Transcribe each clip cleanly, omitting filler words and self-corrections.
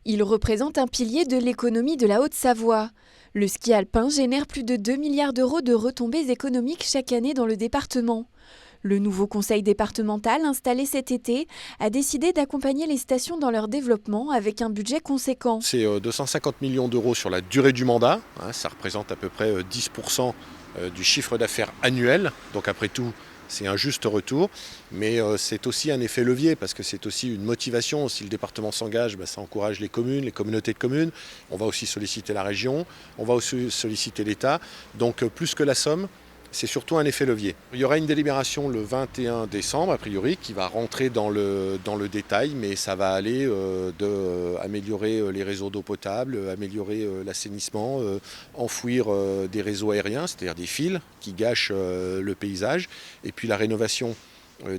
Il représente un pilier de l'économie de la Haute-Savoie. Le ski alpin génère plus de 2 milliards d'euros de retombées économiques chaque année dans le département. Le nouveau conseil départemental installé cet été a décidé d'accompagner les stations dans leur développement avec un budget conséquent. C'est 250 millions d'euros sur la durée du mandat, ça représente à peu près 10% du chiffre d'affaires annuel, donc après tout c'est un juste retour, mais c'est aussi un effet levier parce que c'est aussi une motivation. Si le département s'engage, ça encourage les communes, les communautés de communes, on va aussi solliciter la région, on va aussi solliciter l'État, donc plus que la somme, c'est surtout un effet levier. Il y aura une délibération le 21 décembre, a priori, qui va rentrer dans le détail, mais ça va aller d'améliorer les réseaux d'eau potable, améliorer l'assainissement, enfouir des réseaux aériens, c'est-à-dire des fils qui gâchent le paysage, et puis la rénovation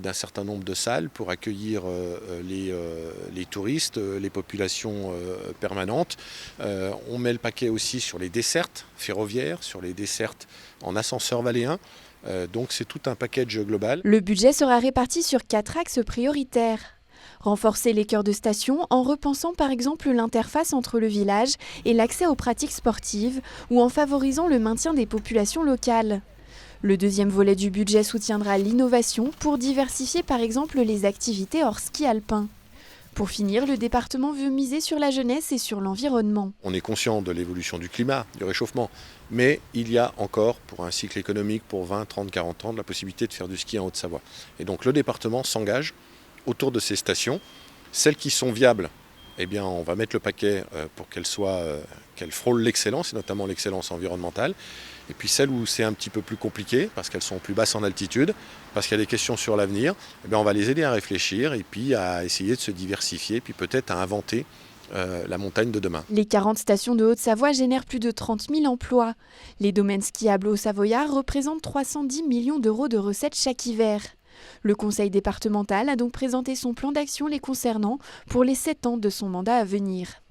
d'un certain nombre de salles pour accueillir les touristes, les populations permanentes. On met le paquet aussi sur les dessertes ferroviaires, sur les dessertes en ascenseur valléen. Donc c'est tout un package global. Le budget sera réparti sur 4 axes prioritaires. Renforcer les cœurs de station en repensant par exemple l'interface entre le village et l'accès aux pratiques sportives ou en favorisant le maintien des populations locales. Le deuxième volet du budget soutiendra l'innovation pour diversifier par exemple les activités hors ski alpin. Pour finir, le département veut miser sur la jeunesse et sur l'environnement. On est conscient de l'évolution du climat, du réchauffement, mais il y a encore, pour un cycle économique, pour 20, 30, 40 ans, de la possibilité de faire du ski en Haute-Savoie. Et donc le département s'engage autour de ces stations. Celles qui sont viables, on va mettre le paquet pour qu'elles frôlent l'excellence, et notamment l'excellence environnementale. Et puis celles où c'est un petit peu plus compliqué, parce qu'elles sont plus basses en altitude, parce qu'il y a des questions sur l'avenir, on va les aider à réfléchir et puis à essayer de se diversifier, puis peut-être à inventer la montagne de demain. Les 40 stations de Haute-Savoie génèrent plus de 30 000 emplois. Les domaines skiables au Savoyard représentent 310 millions d'euros de recettes chaque hiver. Le conseil départemental a donc présenté son plan d'action les concernant pour les 7 ans de son mandat à venir.